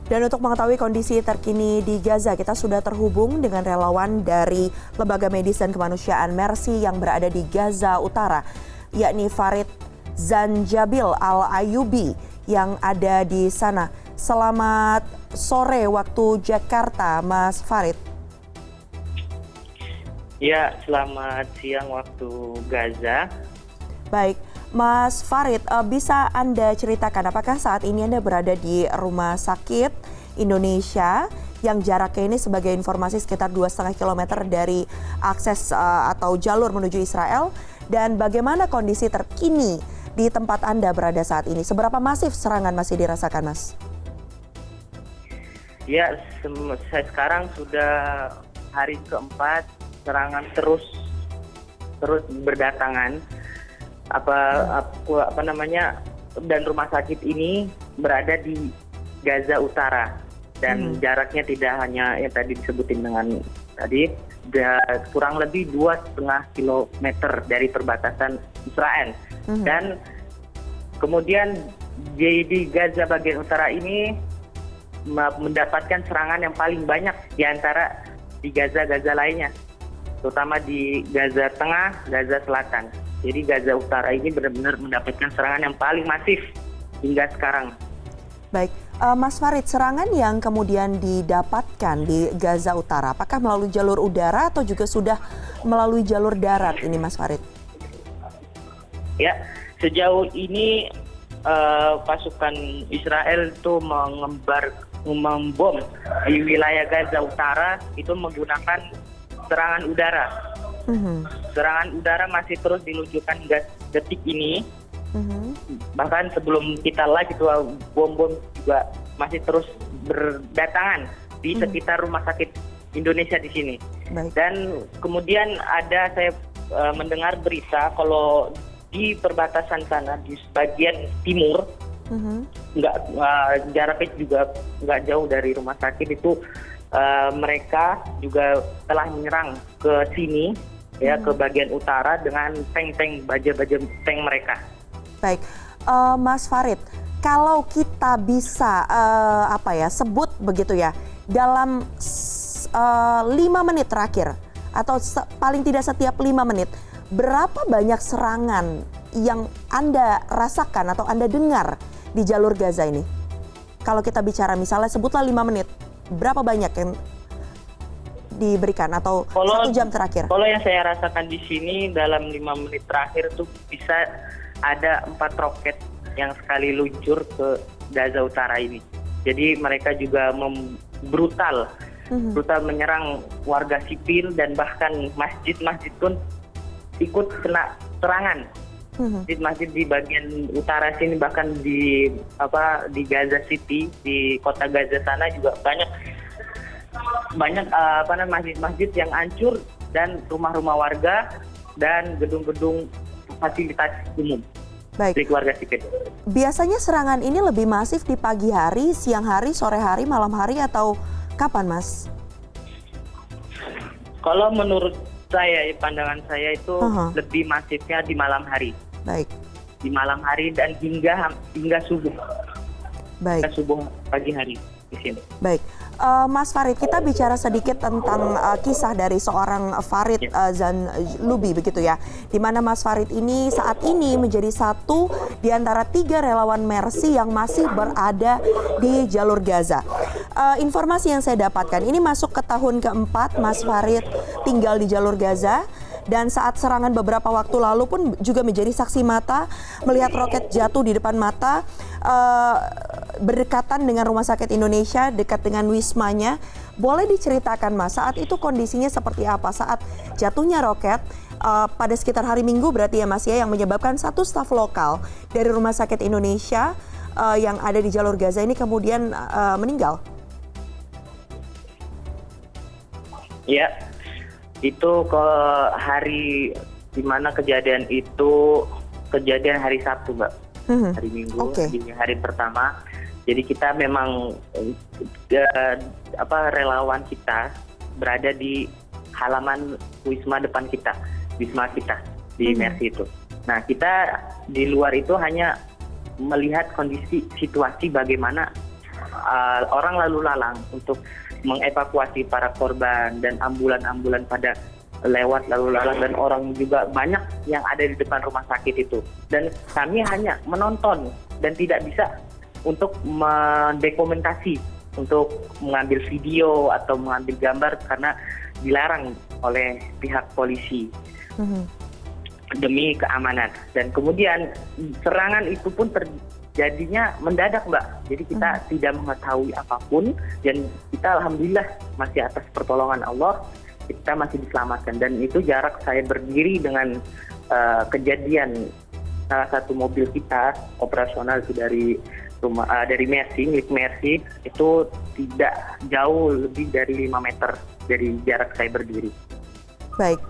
Dan untuk mengetahui kondisi terkini di Gaza, kita sudah terhubung dengan relawan dari Lembaga Medis dan Kemanusiaan Mercy yang berada di Gaza Utara, yakni Farid Zanjabil Al-Ayubi yang ada di sana. Selamat sore waktu Jakarta, Mas Farid. Ya, selamat siang waktu Gaza. Baik, Mas Farid, bisa Anda ceritakan apakah saat ini Anda berada di Rumah Sakit Indonesia yang jaraknya ini sebagai informasi sekitar 2,5 km dari akses atau jalur menuju Israel, dan bagaimana kondisi terkini di tempat Anda berada saat ini? Seberapa masif serangan masih dirasakan, Mas? Ya, saya sekarang sudah hari keempat serangan terus berdatangan. Dan rumah sakit ini berada di Gaza Utara dan jaraknya tidak hanya yang tadi disebutin dengan tadi, kurang lebih 2,5 kilometer dari perbatasan Israel. Dan kemudian di Gaza bagian utara ini mendapatkan serangan yang paling banyak di antara di Gaza lainnya, terutama di Gaza Tengah, Gaza Selatan. Jadi Gaza Utara ini benar-benar mendapatkan serangan yang paling masif hingga sekarang. Baik, Mas Farid, serangan yang kemudian didapatkan di Gaza Utara, apakah melalui jalur udara atau juga sudah melalui jalur darat ini, Mas Farid? Ya, sejauh ini pasukan Israel itu membom di wilayah Gaza Utara itu menggunakan serangan udara. Serangan udara masih terus diluncurkan hingga detik ini. Bahkan sebelum kita live itu bom-bom juga masih terus berdatangan di sekitar rumah sakit Indonesia di sini. Baik. Dan kemudian saya mendengar berita kalau di perbatasan sana di bagian timur, jaraknya juga nggak jauh dari rumah sakit itu, mereka juga telah menyerang ke sini. Ya, ke bagian utara dengan tank-tank, baja-baja tank mereka. Baik, Mas Farid, kalau kita bisa sebut begitu ya, dalam 5 menit terakhir atau paling tidak setiap 5 menit, berapa banyak serangan yang Anda rasakan atau Anda dengar di jalur Gaza ini? Kalau kita bicara misalnya sebutlah 5 menit, berapa banyak yang diberikan atau 1 jam terakhir? Kalau yang saya rasakan di sini dalam 5 menit terakhir tuh bisa ada 4 roket yang sekali luncur ke Gaza Utara ini. Jadi mereka juga brutal menyerang warga sipil dan bahkan masjid-masjid pun ikut kena serangan. Masjid di bagian utara sini, bahkan di Gaza City, di kota Gaza sana juga banyak masjid-masjid yang hancur dan rumah-rumah warga dan gedung-gedung fasilitas umum. Baik. Milik warga sipil. Biasanya serangan ini lebih masif di pagi hari, siang hari, sore hari, malam hari, atau kapan, Mas? Kalau menurut saya, pandangan saya itu lebih masifnya di malam hari. Baik. Di malam hari dan hingga subuh. Baik. Hingga subuh pagi hari di sini. Baik. Mas Farid, kita bicara sedikit tentang kisah dari seorang Farid Zanjabil begitu ya, di mana Mas Farid ini saat ini menjadi satu di antara 3 relawan Mercy yang masih berada di jalur Gaza. Informasi yang saya dapatkan ini masuk ke tahun keempat Mas Farid tinggal di jalur Gaza. Dan saat serangan beberapa waktu lalu pun juga menjadi saksi mata melihat roket jatuh di depan mata, berdekatan dengan Rumah Sakit Indonesia, dekat dengan wismanya. Boleh diceritakan, Mas, saat itu kondisinya seperti apa saat jatuhnya roket pada sekitar hari Minggu berarti ya, Mas, ya, yang menyebabkan satu staf lokal dari Rumah Sakit Indonesia yang ada di jalur Gaza ini kemudian meninggal? Ya. Itu ke hari di mana kejadian hari Sabtu, Mbak. Hari Minggu, di hari pertama. Jadi kita memang relawan kita berada di halaman wisma kita di Mercy itu. Nah, kita di luar itu hanya melihat kondisi situasi bagaimana orang lalu lalang untuk mengevakuasi para korban dan ambulan-ambulan pada lewat lalu lalang, dan orang juga banyak yang ada di depan rumah sakit itu. Dan kami hanya menonton dan tidak bisa untuk mendokumentasi, untuk mengambil video atau mengambil gambar karena dilarang oleh pihak polisi demi keamanan. Dan kemudian serangan itu pun terjadinya mendadak, Mbak. Jadi kita tidak mengetahui apapun, dan kita alhamdulillah masih atas pertolongan Allah kita masih diselamatkan. Dan itu jarak saya berdiri dengan kejadian salah satu mobil kita operasional itu dari Mercy, milik Mercy, itu tidak jauh lebih dari 5 meter dari jarak saya berdiri. Baik,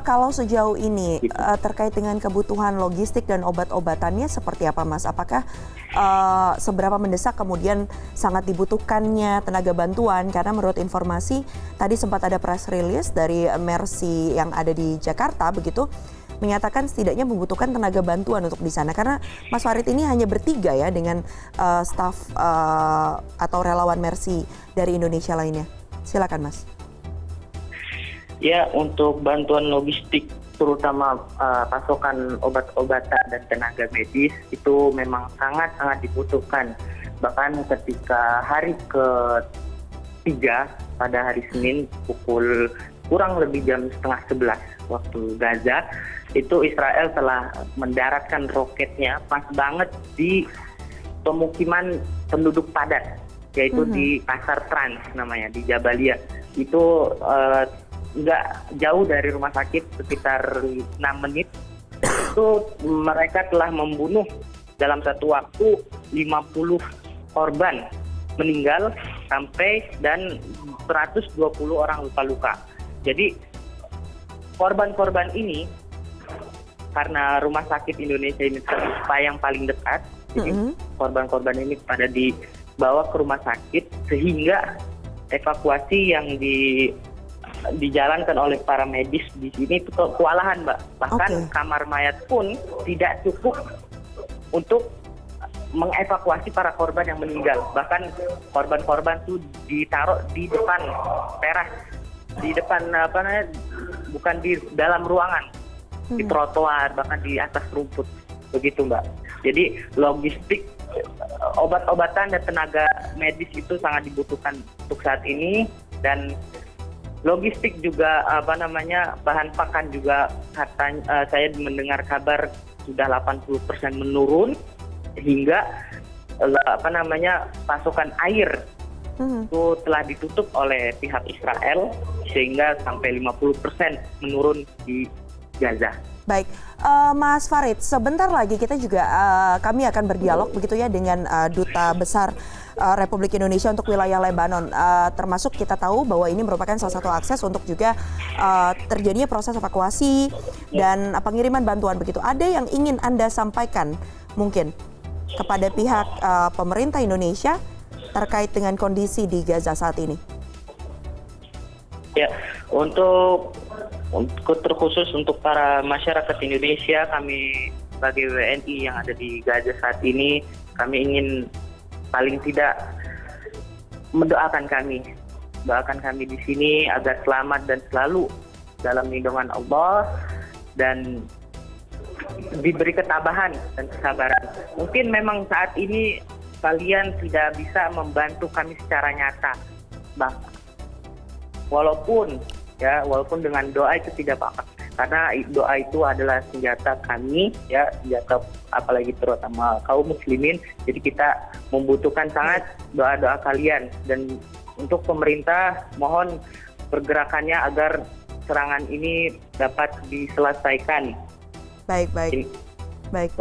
kalau sejauh ini terkait dengan kebutuhan logistik dan obat-obatannya seperti apa, Mas? Apakah seberapa mendesak kemudian sangat dibutuhkannya tenaga bantuan? Karena menurut informasi tadi sempat ada press release dari Mercy yang ada di Jakarta begitu, menyatakan setidaknya membutuhkan tenaga bantuan untuk di sana. Karena Mas Farid ini hanya bertiga ya dengan staf atau relawan Mercy dari Indonesia lainnya. Silakan, Mas. Ya, untuk bantuan logistik terutama pasokan obat-obatan dan tenaga medis itu memang sangat-sangat dibutuhkan. Bahkan ketika hari ke-3 pada hari Senin pukul kurang lebih jam 10:30 waktu Gaza, itu Israel telah mendaratkan roketnya pas banget di pemukiman penduduk padat, yaitu di Pasar Trans namanya, di Jabalia. Itu nggak jauh dari rumah sakit, sekitar 6 menit. Itu mereka telah membunuh dalam satu waktu 50 korban meninggal dan 120 orang luka-luka. Jadi korban-korban ini, karena rumah sakit Indonesia ini yang paling dekat, jadi korban-korban ini pada dibawa ke rumah sakit, sehingga evakuasi yang dijalankan oleh para medis di sini itu kewalahan, Mbak. Bahkan kamar mayat pun tidak cukup untuk mengevakuasi para korban yang meninggal. Bahkan korban-korban itu ditaruh di depan teras, di depan bukan di dalam ruangan, di trotoar, bahkan di atas rumput, begitu, Mbak. Jadi logistik, obat-obatan dan tenaga medis itu sangat dibutuhkan untuk saat ini. Dan logistik juga bahan pakan juga katanya, saya mendengar kabar sudah 80% menurun, hingga pasokan air itu telah ditutup oleh pihak Israel sehingga sampai 50% menurun di Gaza. Baik, Mas Farid, sebentar lagi kita juga kami akan berdialog begitu ya dengan Duta Besar Republik Indonesia untuk wilayah Lebanon. Termasuk kita tahu bahwa ini merupakan salah satu akses untuk juga terjadinya proses evakuasi dan pengiriman bantuan begitu. Ada yang ingin Anda sampaikan mungkin kepada pihak pemerintah Indonesia terkait dengan kondisi di Gaza saat ini? Ya, terkhusus untuk para masyarakat Indonesia, kami sebagai WNI yang ada di Gaza saat ini, kami ingin paling tidak mendoakan kami di sini agar selamat dan selalu dalam lindungan Allah dan diberi ketabahan dan kesabaran. Mungkin memang saat ini kalian tidak bisa membantu kami secara nyata, walaupun dengan doa itu tidak apa-apa, karena doa itu adalah senjata kami, ya, senjata apalagi terutama kaum muslimin. Jadi kita membutuhkan sangat doa-doa kalian, dan untuk pemerintah mohon pergerakannya agar serangan ini dapat diselesaikan. Baik.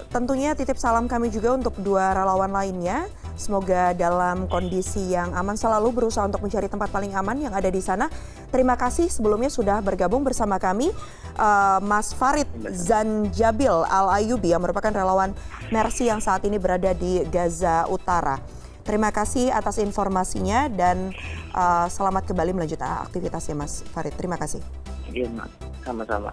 Tentunya titip salam kami juga untuk dua relawan lainnya. Semoga dalam kondisi yang aman selalu, berusaha untuk mencari tempat paling aman yang ada di sana. Terima kasih sebelumnya sudah bergabung bersama kami, Mas Farid Zanjabil Al-Ayubi yang merupakan relawan Mercy yang saat ini berada di Gaza Utara. Terima kasih atas informasinya dan selamat kembali melanjutkan aktivitasnya, Mas Farid. Terima kasih. Iya, sama-sama.